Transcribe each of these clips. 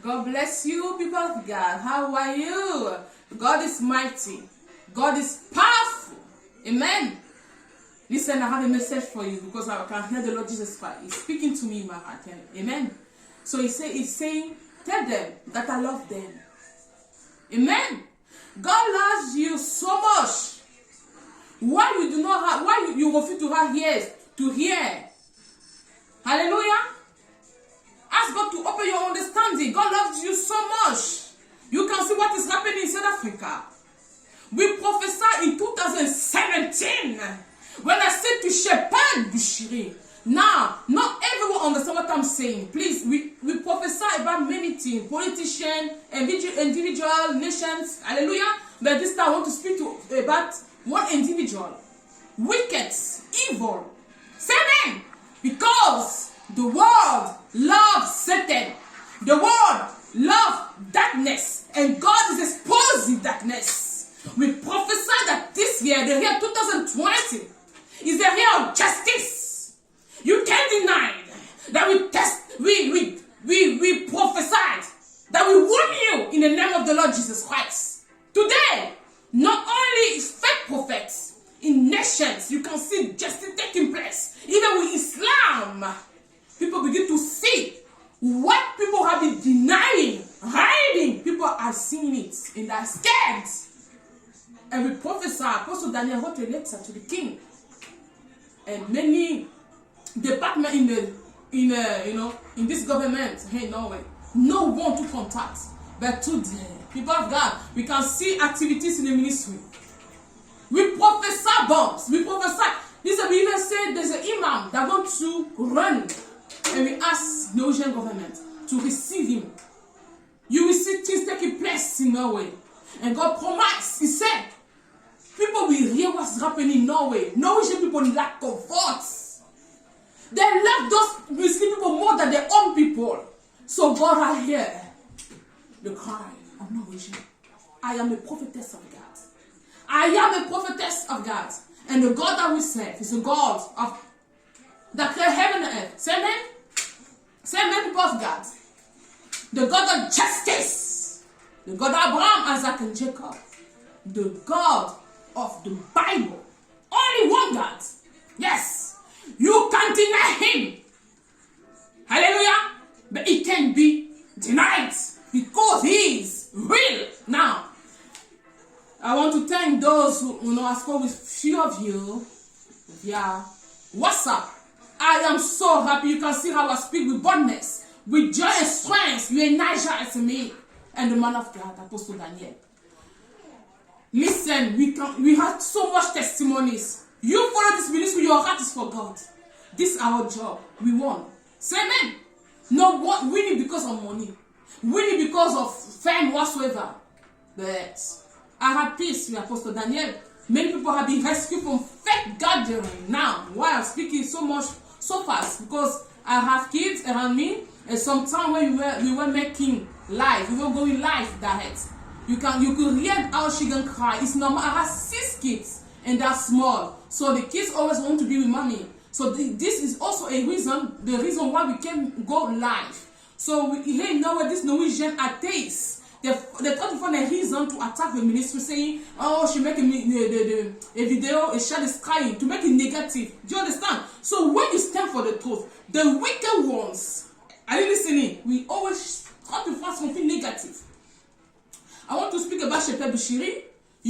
God bless you, people of God. How are you? God is mighty. God is powerful. Amen. Listen, I have a message for you because I can hear the Lord Jesus Christ. He's speaking to me in my heart. Amen. So he's saying, tell them that I love them. Amen. God loves you so much. Why you do not have, why you refuse to have ears to hear? Hallelujah. Ask God to open your understanding. God loves you so much. You can see what is happening in South Africa. We prophesied in 2017 when I said to Shepherd Bushiri. Now, not everyone understands what I'm saying. Please, we prophesy about many things. Politicians, individual, nations. Hallelujah. But this time I want to speak about one individual. Wicked, evil. Satan. Because the world loves Satan. The world loves darkness. And God is exposing darkness. We prophesy that this year, the year 2020, is the year of justice. You can't deny that we prophesied that we warn you in the name of the Lord Jesus Christ. Today, not only is fake prophets in nations, you can see justice taking place. Even with Islam, people begin to see what people have been denying, hiding. People are seeing it and they are scared. And we prophesy. Apostle Daniel wrote a letter to the king, and many departments in this government, hey, Norway, no one to contact. But today, people of God, we can see activities in the ministry. We prophesy bombs. We prophesy. Listen, we even said there's an imam that wants to run, and we ask the Norwegian government to receive him. You will see things taking place in Norway, and God promised. He said, people will hear what's happening in Norway. Norwegian people lack of votes. They love those Muslim people more than their own people. So God, I hear the cry of Norwegian. I am a prophetess of God. I am a prophetess of God. And the God that we serve is a God of that created heaven and earth. Say amen? Say amen, people of God. The God of justice. The God of Abraham, Isaac, and Jacob. The God of the Bible. Only one God. Yes. You can't deny him. Hallelujah. But it can be denied because he is real. Now, I want to thank those who I spoke with few of you via WhatsApp. I am so happy. You can see how I speak with boldness, with joy and strength. You energize me and the man of God, Apostle Daniel. Listen, we have so much testimonies. You follow this ministry, your heart is for God. This is our job. We won. Say amen. Not winning because of money. Winning because of fame whatsoever. But I have peace with Apostle Daniel. Many people have been rescued from fake gathering now. Why I'm speaking so fast? Because I have kids around me, and sometimes when we were making live, we were going live direct. You could hear how she can cry. It's normal. I have 6 kids, and they're small, so the kids always want to be with mommy. So this is also the reason why we can go live. So here now this Norwegian atheists. They try to find a reason to attack the ministry, saying, oh, she make a video, a child is crying, to make it negative. Do you understand? So when you stand for the truth, the wicked ones, are you listening? We always try to find something negative. I want to speak about Shepherd Bushiri.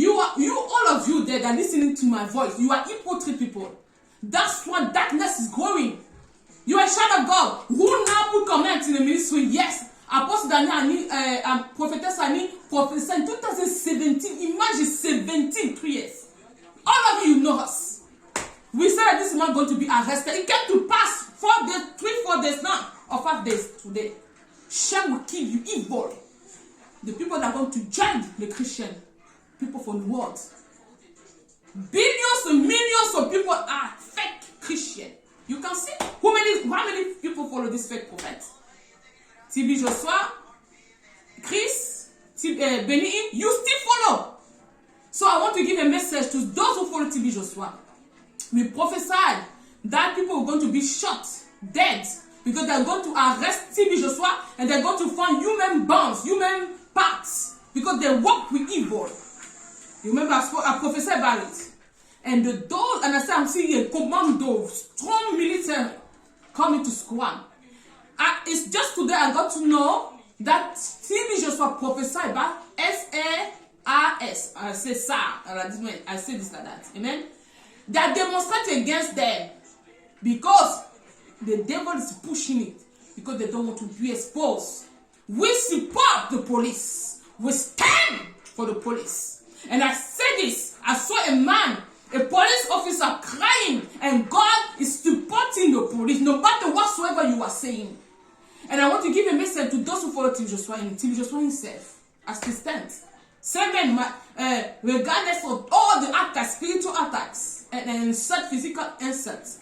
All of you there that are listening to my voice, you are hypocrite people. That's why darkness is growing. You are a child of God. Who now put comments in the ministry? Yes. Apostle Daniel and Prophetess Annie prophesied in 2017. Imagine 17, 3 years. All of you know us. We said that this man going to be arrested. It came to pass 4 days now, or 5 days today. Shame will kill you, evil. The people that are going to judge the Christian people from the world. Billions and millions of people are fake Christian. You can see how many people follow this fake prophet. TB Joshua, Chris, Benny, you still follow. So I want to give a message to those who follow TB Joshua. We prophesied that people are going to be shot, dead, because they're going to arrest TB Joshua and they're going to find human because they work with evil. You remember I prophesied about it. And and I said, I'm seeing a commando, strong military coming to squad. It's just today I got to know that TB Joshua prophesied about SARS. I say SAR. I say this like that. Amen. That demonstrate against them because the devil is pushing it because they don't want to be exposed. We support the police. We stand for the police. And I said this. I saw a man, a police officer crying, and God is supporting the police no matter whatsoever you are saying. And I want to give a message to those who follow TB Joshua and TB Joshua himself as he stands. Seven, regardless of all the attacks, spiritual attacks, and such physical insults.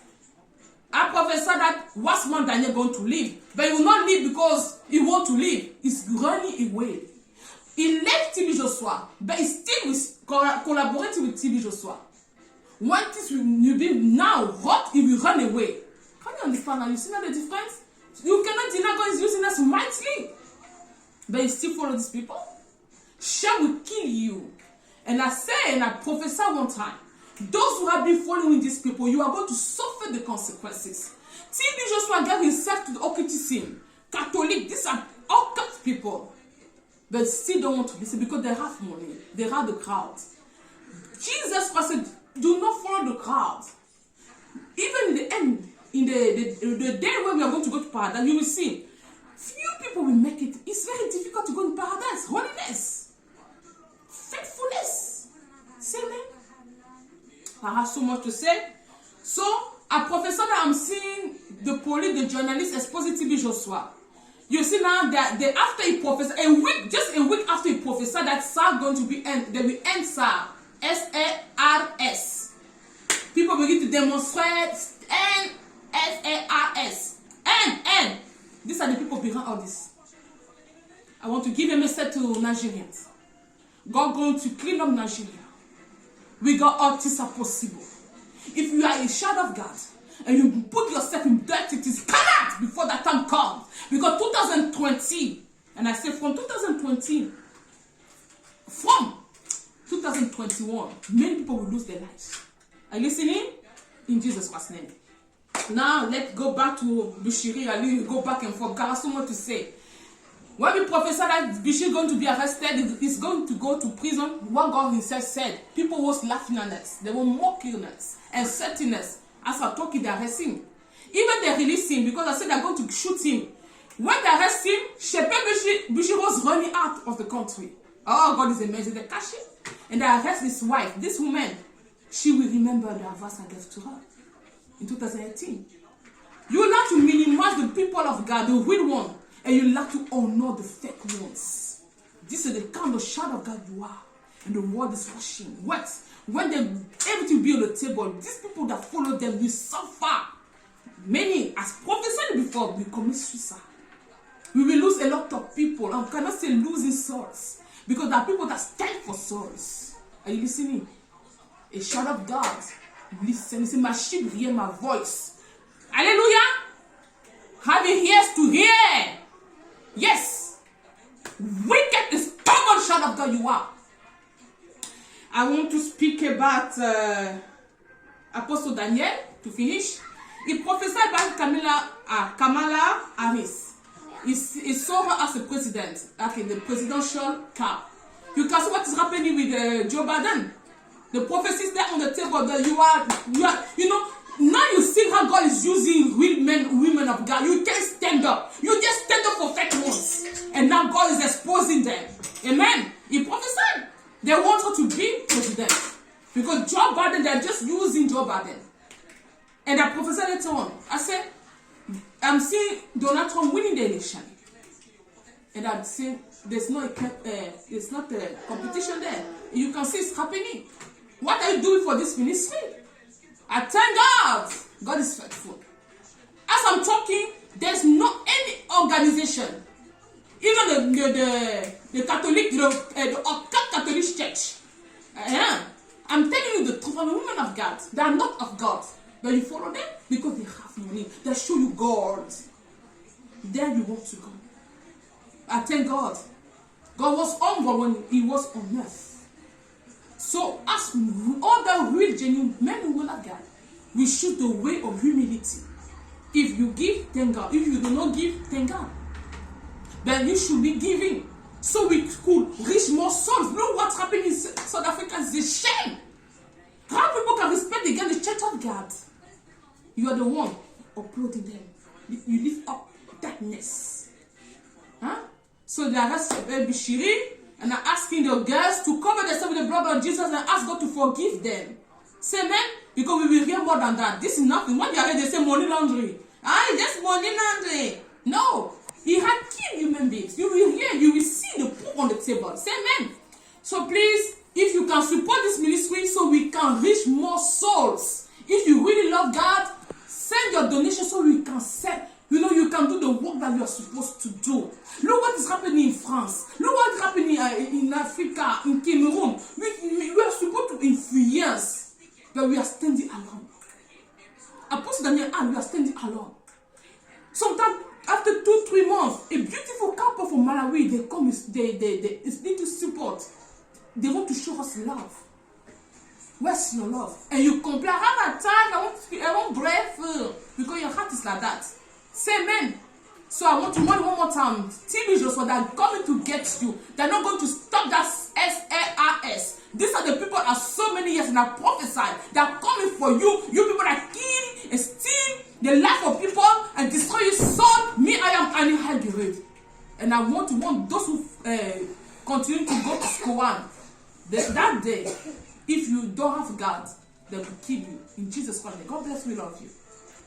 I prophesy that Wasman Daniel going to leave, but he will not leave because he want to leave. He's running away. He left TB Joshua, but he still collaborating with TB Joshua. When this will be now hot, he will run away. Can you understand now? You see now the difference? You cannot deny God is using us mightily, but you still follow these people. Shame will kill you. And I say and I prophesy one time, those who have been following these people, you are going to suffer the consequences. TB Joshua gave himself to the occultism, Catholic, these are occult people. But still don't want to listen because they have money, they have the crowd. Jesus Christ said, do not follow the crowd. Even in the end, in the day where we are going to go to paradise, you will see, few people will make it. It's very difficult to go in paradise. Holiness, faithfulness. Say amen. I have so much to say. So, I prophesy that I'm seeing the police, the journalists exposing TB Joshua. You see now that after he prophesied, just a week after he prophesied that SAR going to be end, they will end SAR. SARS. People begin to demonstrate SARS. And these are the people behind all this. I want to give a message to Nigerians. God going to clean up Nigeria. We got all things are possible. If you are a child of God and you put yourself in dirt, it is come out before that time comes. Because 2020, and I say from 2020, from 2021, many people will lose their lives. Are you listening? In Jesus Christ's name. Now let's go back to Bushiri. I'll go back and forth. God has so much to say. When we prophesy that Bishop is going to be arrested, he's going to go to prison, what God himself said, people was laughing at us. They were mocking us and setting us. As I talk, they arrest him. Even they release him because I said they're going to shoot him. When they arrest him, Bishop was running out of the country. Oh, God is amazing. They catch him and they arrest his wife. This woman, she will remember the advice I gave to her in 2018. You like to minimize the people of God, the real one. And you like to honor the fake ones. This is the kind of child of God you are. And the world is watching. What? When they're able to be on the table, these people that follow them will suffer. Many, as prophesied before, will commit suicide. We will lose a lot of people. I cannot say losing souls. Because there are people that stand for souls. Are you listening? A child of God. Listen. Listen, my sheep hear my voice. Hallelujah. Having ears to hear. Yes, wicked is stubborn child of God you are. I want to speak about Apostle Daniel to finish. He prophesied about Kamala Harris. He saw her as a president, like in the presidential car. You can see what is happening with Joe Biden. The prophecies there on the table that you are, you know. Now you see how God is using real men, women of God. You can't stand up. You just stand up for fake ones. And now God is exposing them. Amen. He prophesied. They want her to be president. Because Joe Biden, they're just using Joe Biden. And I prophesied it on. I said, I'm seeing Donald Trump winning the election. And I'm saying, there's not a competition there. You can see it's happening. What are you doing for this ministry? I thank God. God is faithful. As I'm talking, there's not any organization, even the Catholic, the Catholic Church. I'm telling you the truth. I'm a woman of God. They are not of God. But you follow them because they have money. They show you God. There you want to go. I thank God. God was humble when he was on earth. So as all the real genuine men and women of God, we choose the way of humility. If you give, thank God. If you do not give, thank God. Then you should be giving. So we could reach more souls. Look what's happening in South Africa is a shame. How people can respect again the church of God. You are the one uploading them. You lift up darkness. Huh? So they are asking Bishiri and are asking the girls to cover themselves with the blood of Jesus and ask God to forgive them. Say amen? Because we will hear more than that. This is nothing. When they are ready, they say money laundering. Just money laundering. No. He had killed human beings. You will hear, you will see the poor on the table. Say amen. So please, if you can support this ministry so we can reach more souls. If you really love God, send your donation so we can send. You can do the work that you are supposed to do. Look what is happening in France. Look what is happening in Africa, in Cameroon. We are supposed to influence, but we are standing alone. Apostle Daniel, we are standing alone. Sometimes, after 2-3 months, a beautiful couple from Malawi, they come, they need to support. They want to show us love. Where's your love? And you complain, I have a time, I want breath, because your heart is like that. Say amen. So I want to warn one more time. TV shows that are coming to get you. They're not going to stop that SARS. These are the people that are so many years and are prophesied. They are coming for you. You people that kill and steal the life of people and destroy your soul. Me, I am Annie Hagrid. And I want to warn those who continue to go to school that day, if you don't have God, they will kill you. In Jesus' name. God bless you, love you.